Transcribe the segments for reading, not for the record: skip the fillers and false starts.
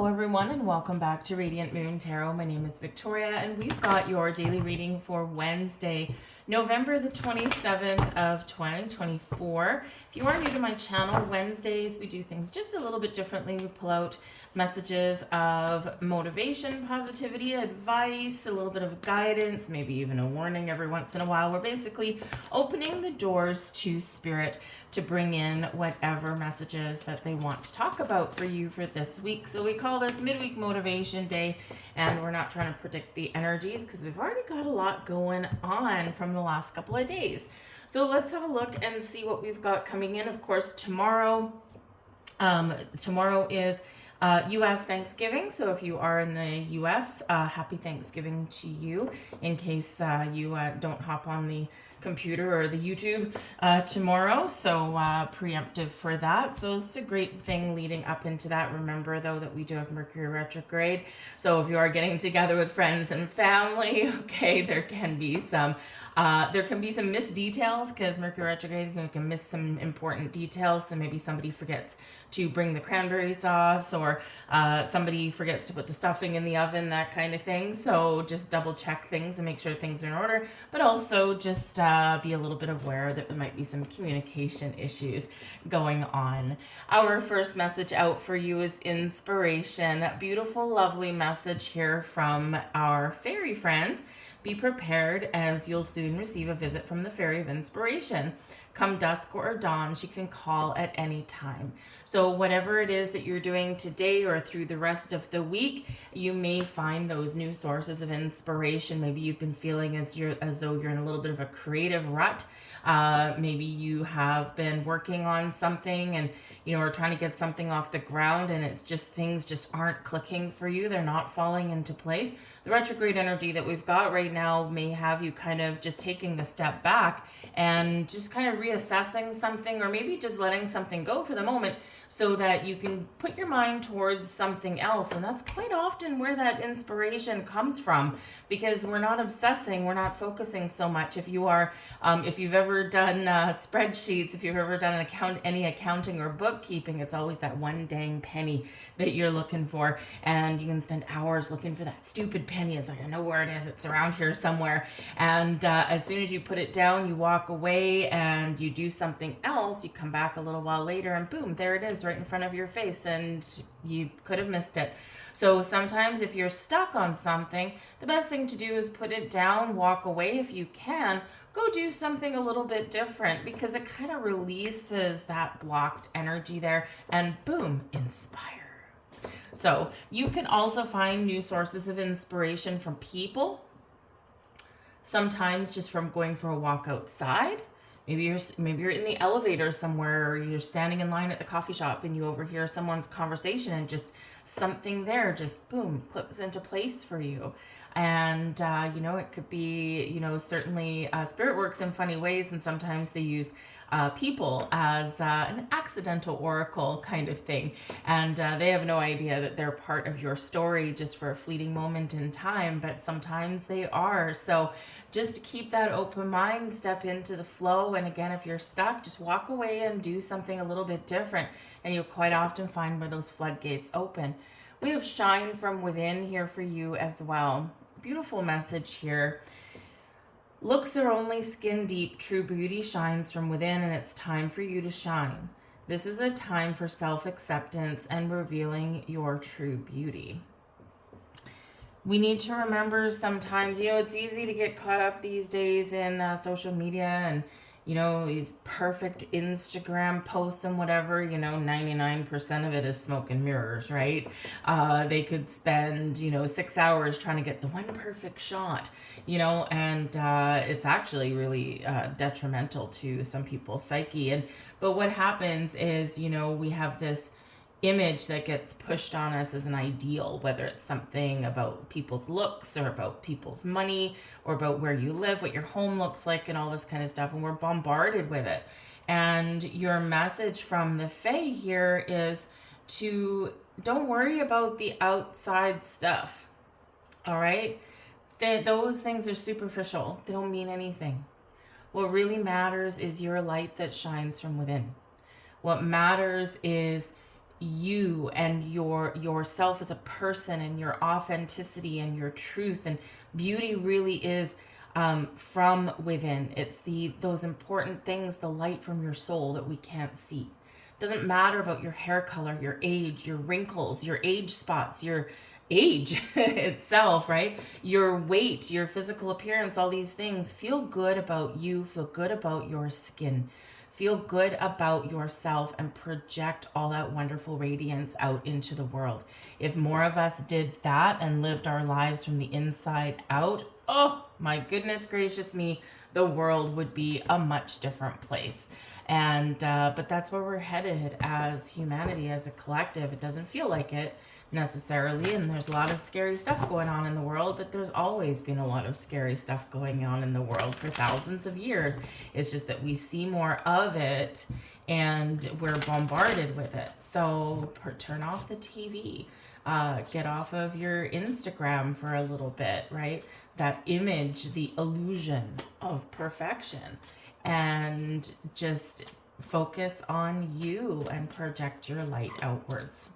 Hello everyone and welcome back to Radiant Moon Tarot. My name is Victoria and we've got your daily reading for Wednesday, November the 27th of 2024. If you are new to my channel, Wednesdays we do things just a little bit differently. We pull out messages of motivation, positivity, advice, a little bit of guidance, maybe even a warning every once in a while. We're basically opening the doors to spirit to bring in whatever messages that they want to talk about for you for this week. So we call this Midweek Motivation Day, and we're not trying to predict the energies because we've already got a lot going on from the last couple of days. So let's have a look and see what we've got coming in. Of course, tomorrow is U.S. Thanksgiving, so if you are in the U.S., happy Thanksgiving to you. In case you don't hop on the computer or the YouTube tomorrow, so preemptive for that. So it's a great thing leading up into that. Remember though that we do have Mercury retrograde, so if you are getting together with friends and family, okay, there can be some missed details because Mercury retrograde, you can miss some important details. So maybe somebody forgets to bring the cranberry sauce, or somebody forgets to put the stuffing in the oven, that kind of thing. So just double check things and make sure things are in order, but also just be a little bit aware that there might be some communication issues going on. Our first message out for you is inspiration. Beautiful, lovely message here from our fairy friends. Be prepared, as you'll soon receive a visit from the Fairy of Inspiration. Come dusk or dawn, she can call at any time. So whatever it is that you're doing today or through the rest of the week, you may find those new sources of inspiration. Maybe you've been feeling as though you're in a little bit of a creative rut. Maybe you have been working on something and are trying to get something off the ground, and it's just things just aren't clicking for you. They're not falling into place. The retrograde energy that we've got right now may have you kind of just taking a step back and just kind of reassessing something, or maybe just letting something go for the moment so that you can put your mind towards something else. And that's quite often where that inspiration comes from, because we're not obsessing, we're not focusing so much. If you are, if you've ever done spreadsheets, if you've ever done any accounting or bookkeeping, it's always that one dang penny that you're looking for, and you can spend hours looking for that stupid penny. It's like, I know where it is, it's around here somewhere. And as soon as you put it down, you walk away and you do something else. You come back a little while later and boom, there it is right in front of your face, and you could have missed it. So sometimes if you're stuck on something, the best thing to do is put it down, walk away if you can, go do something a little bit different, because it kind of releases that blocked energy there, and boom, inspire. So you can also find new sources of inspiration from people, sometimes just from going for a walk outside. Maybe you're in the elevator somewhere, or you're standing in line at the coffee shop and you overhear someone's conversation, and just something there just boom clips into place for you. And it could be, certainly spirit works in funny ways, and sometimes they use people as an accidental oracle kind of thing, and they have no idea that they're part of your story just for a fleeting moment in time, but sometimes they are. So just keep that open mind, step into the flow, and again, if you're stuck, just walk away and do something a little bit different, and you'll quite often find where those floodgates open. We have shine from within here for you as well. Beautiful message here. Looks are only skin deep. True beauty shines from within, and it's time for you to shine. This is a time for self-acceptance and revealing your true beauty. We need to remember sometimes, it's easy to get caught up these days in social media and these perfect Instagram posts and whatever. 99% of it is smoke and mirrors, right? They could spend 6 hours trying to get the one perfect shot, and it's actually really detrimental to some people's psyche. But what happens is we have this image that gets pushed on us as an ideal, whether it's something about people's looks or about people's money or about where you live, what your home looks like, and all this kind of stuff, and we're bombarded with it. And your message from the Fae here is to don't worry about the outside stuff, all right? Those things are superficial. They don't mean anything. What really matters is your light that shines from within. What matters is you and yourself as a person and your authenticity and your truth. And beauty really is from within. It's those important things, the light from your soul that we can't see. Doesn't matter about your hair color, your age, your wrinkles, your age spots, your age itself, right? Your weight, your physical appearance, all these things. Feel good about you, feel good about your skin. Feel good about yourself and project all that wonderful radiance out into the world. If more of us did that and lived our lives from the inside out, oh my goodness gracious me, the world would be a much different place. And but that's where we're headed as humanity, as a collective. It doesn't feel like it necessarily, and there's a lot of scary stuff going on in the world, but there's always been a lot of scary stuff going on in the world for thousands of years. It's just that we see more of it and we're bombarded with it. So turn off the TV, get off of your Instagram for a little bit, right? That image, the illusion of perfection, and just focus on you and project your light outwards.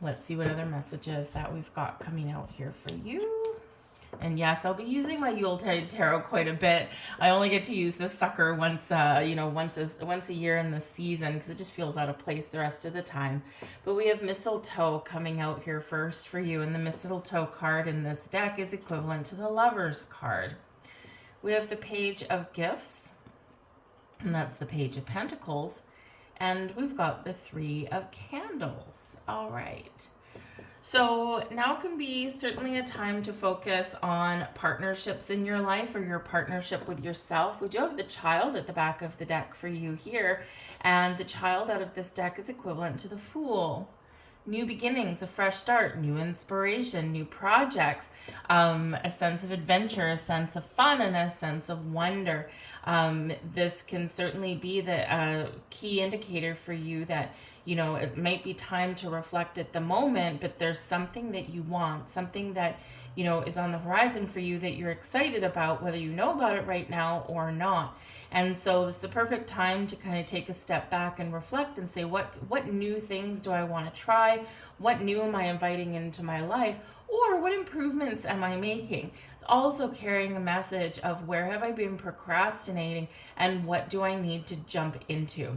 Let's see what other messages that we've got coming out here for you. And yes, I'll be using my Yuletide Tarot quite a bit. I only get to use this sucker once a year in the season because it just feels out of place the rest of the time. But we have Mistletoe coming out here first for you, and the Mistletoe card in this deck is equivalent to the Lover's card. We have the Page of Gifts, and that's the Page of Pentacles. And we've got the Three of Candles. All right. So now can be certainly a time to focus on partnerships in your life or your partnership with yourself. We do have the Child at the back of the deck for you here. And the Child out of this deck is equivalent to the Fool. New beginnings, a fresh start, new inspiration, new projects, a sense of adventure, a sense of fun, and a sense of wonder. This can certainly be the key indicator for you that, you know, it might be time to reflect at the moment, but there's something that you want, something that, you know, is on the horizon for you that you're excited about, whether you know about it right now or not. And so it's the perfect time to kind of take a step back and reflect and say, what new things do I want to try? What new am I inviting into my life? Or what improvements am I making? It's also carrying a message of where have I been procrastinating and what do I need to jump into?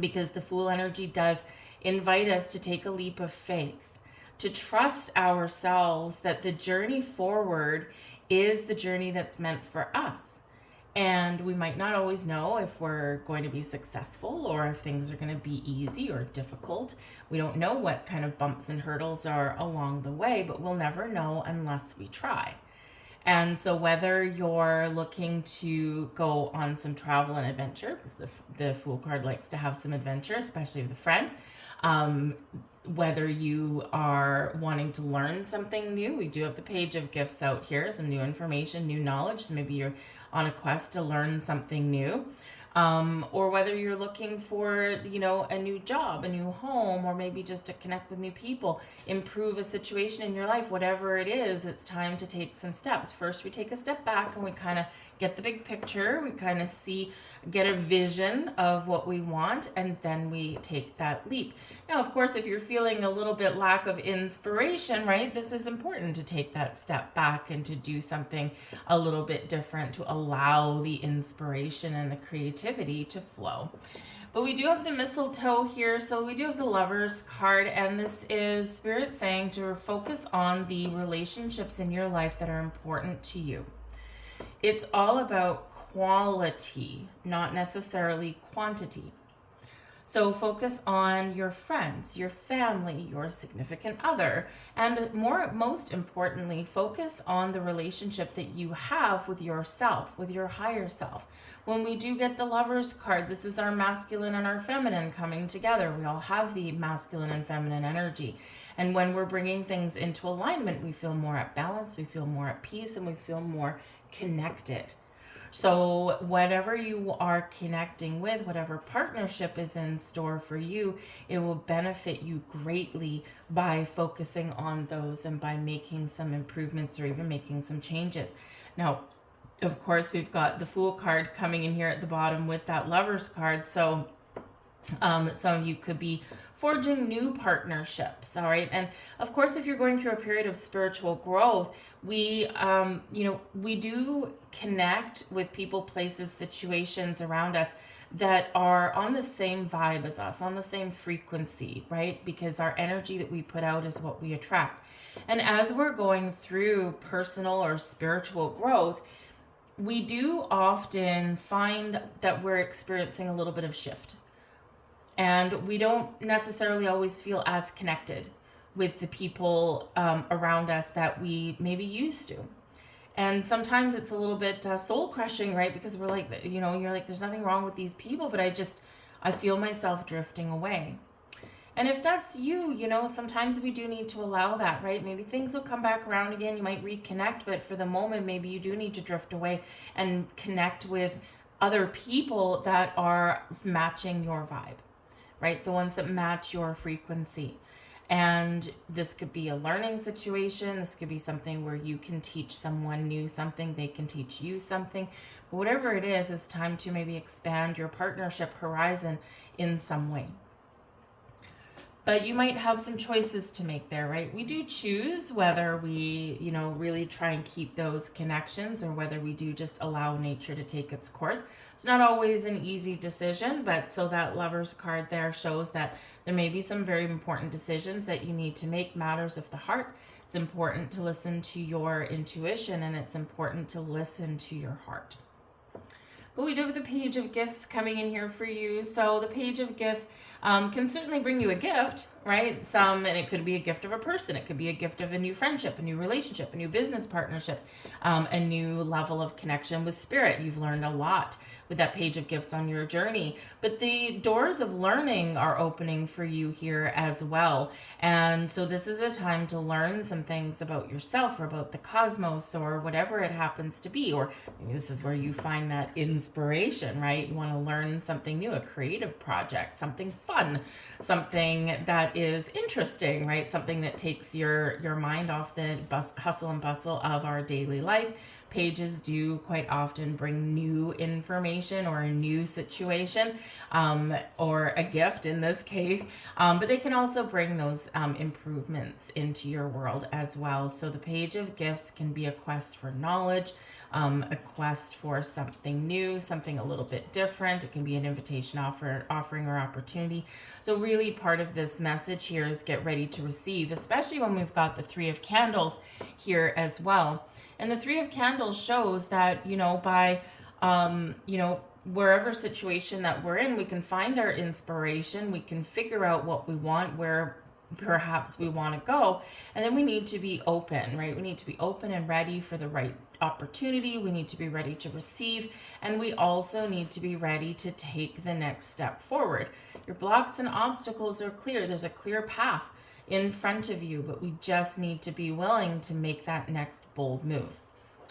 Because the Fool energy does invite us to take a leap of faith, to trust ourselves that the journey forward is the journey that's meant for us. And we might not always know if we're going to be successful or if things are going to be easy or difficult. We don't know what kind of bumps and hurdles are along the way, but we'll never know unless we try. And so whether you're looking to go on some travel and adventure, because the Fool card likes to have some adventure, especially with a friend, whether you are wanting to learn something new, we do have the Page of Gifts out here, some new information, new knowledge. So maybe you're on a quest to learn something new, or whether you're looking for, you know, a new job, a new home, or maybe just to connect with new people, improve a situation in your life, whatever it is, it's time to take some steps. First, we take a step back and we kind of get the big picture. We kind of get a vision of what we want, and then we take that leap. Now, of course, if you're feeling a little bit lack of inspiration, right, this is important to take that step back and to do something a little bit different to allow the inspiration and the creativity to flow. But we do have the Mistletoe here, so we do have the Lover's card, and this is Spirit saying to focus on the relationships in your life that are important to you. It's all about quality, not necessarily quantity. So focus on your friends, your family, your significant other, and most importantly, focus on the relationship that you have with yourself, with your higher self. When we do get the Lover's card, this is our masculine and our feminine coming together. We all have the masculine and feminine energy. And when we're bringing things into alignment, we feel more at balance, we feel more at peace, and we feel more connected. So whatever you are connecting with, whatever partnership is in store for you, it will benefit you greatly by focusing on those and by making some improvements or even making some changes. Now, of course, we've got the Fool card coming in here at the bottom with that Lover's card. So some of you could be forging new partnerships. All right. And of course, if you're going through a period of spiritual growth, we, we do connect with people, places, situations around us that are on the same vibe as us, on the same frequency, right? Because our energy that we put out is what we attract. And as we're going through personal or spiritual growth, we do often find that we're experiencing a little bit of shift. And we don't necessarily always feel as connected with the people around us that we maybe used to. And sometimes it's a little bit soul crushing, right? Because we're like, you're like, there's nothing wrong with these people, but I feel myself drifting away. And if that's you, sometimes we do need to allow that, right? Maybe things will come back around again. You might reconnect, but for the moment, maybe you do need to drift away and connect with other people that are matching your vibe, right? The ones that match your frequency. And this could be a learning situation. This could be something where you can teach someone new something. They can teach you something. But whatever it is, it's time to maybe expand your partnership horizon in some way. But you might have some choices to make there, right? We do choose whether we, really try and keep those connections or whether we do just allow nature to take its course. It's not always an easy decision, but so that Lover's card there shows that there may be some very important decisions that you need to make, matters of the heart. It's important to listen to your intuition, and it's important to listen to your heart. But we do have the Page of Gifts coming in here for you. So the Page of Gifts can certainly bring you a gift, right? And it could be a gift of a person. It could be a gift of a new friendship, a new relationship, a new business partnership, a new level of connection with spirit. You've learned a lot with that Page of Gifts on your journey. But the doors of learning are opening for you here as well. And so this is a time to learn some things about yourself or about the cosmos or whatever it happens to be. Or maybe this is where you find that inspiration, right? You want to learn something new, a creative project, something fun, something that is interesting, right? Something that takes your mind off the hustle and bustle of our daily life. Pages do quite often bring new information or a new situation or a gift in this case, but they can also bring those improvements into your world as well. So the Page of Gifts can be a quest for knowledge, a quest for something new, something a little bit different. It can be an invitation offering or opportunity. So really part of this message here is get ready to receive, especially when we've got the Three of Candles here as well. And the Three of Candles shows that, by, wherever situation that we're in, we can find our inspiration. We can figure out what we want, where perhaps we want to go. And then we need to be open, right? We need to be open and ready for the right opportunity. We need to be ready to receive. And we also need to be ready to take the next step forward. Your blocks and obstacles are clear. There's a clear path in front of you, but we just need to be willing to make that next bold move,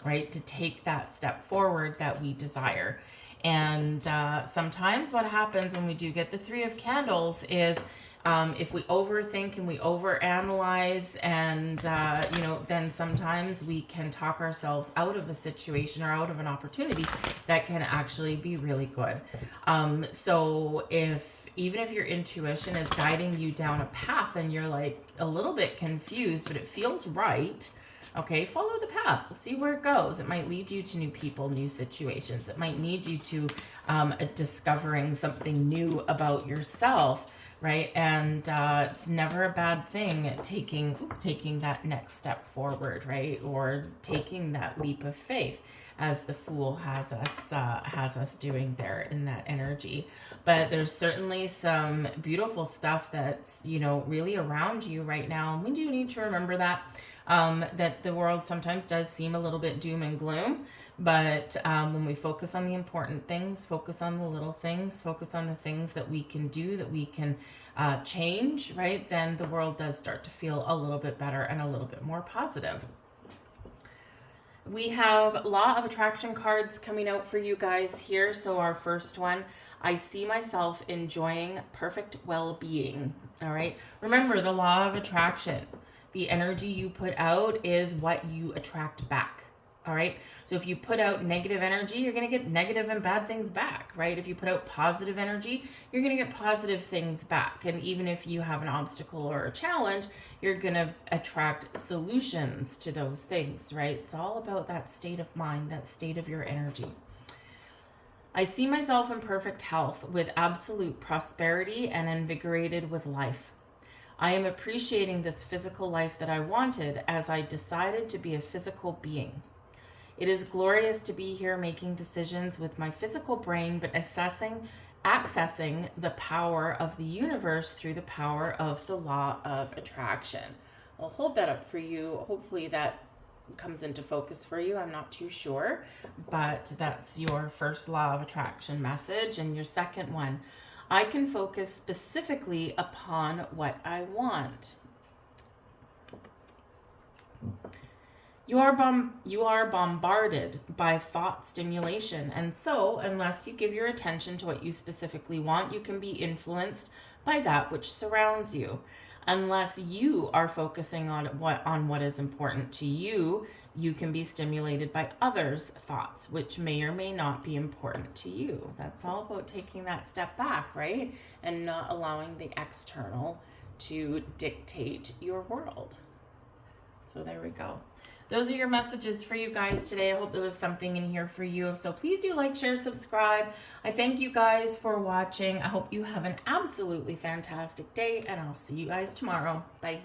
right? To take that step forward that we desire. And sometimes what happens when we do get the Three of Candles is if we overthink and we overanalyze and, then sometimes we can talk ourselves out of a situation or out of an opportunity that can actually be really good. So even if your intuition is guiding you down a path and you're like a little bit confused, but it feels right, okay, follow the path. See where it goes. It might lead you to new people, new situations. It might lead you to discovering something new about yourself, right? And it's never a bad thing taking that next step forward, right? Or taking that leap of faith, as the Fool has us doing there in that energy. But there's certainly some beautiful stuff that's, really around you right now. And we do need to remember that the world sometimes does seem a little bit doom and gloom. But when we focus on the important things, focus on the little things, focus on the things that we can do, that we can change, right? Then the world does start to feel a little bit better and a little bit more positive. We have Law of Attraction cards coming out for you guys here. So our first one, I see myself enjoying perfect well-being. All right. Remember the Law of Attraction. The energy you put out is what you attract back. All right. So if you put out negative energy, you're going to get negative and bad things back, right? If you put out positive energy, you're going to get positive things back. And even if you have an obstacle or a challenge, you're going to attract solutions to those things, right? It's all about that state of mind, that state of your energy. I see myself in perfect health with absolute prosperity and invigorated with life. I am appreciating this physical life that I wanted as I decided to be a physical being. It is glorious to be here making decisions with my physical brain, but accessing the power of the universe through the power of the law of attraction. I'll hold that up for you. Hopefully that comes into focus for you. I'm not too sure, but that's your first law of attraction message. And your second one, I can focus specifically upon what I want. You are bombarded by thought stimulation, and so unless you give your attention to what you specifically want, you can be influenced by that which surrounds you. Unless you are focusing on what is important to you, you can be stimulated by others' thoughts, which may or may not be important to you. That's all about taking that step back, right? And not allowing the external to dictate your world. So there we go. Those are your messages for you guys today. I hope there was something in here for you. So please do like, share, subscribe. I thank you guys for watching. I hope you have an absolutely fantastic day, and I'll see you guys tomorrow. Bye.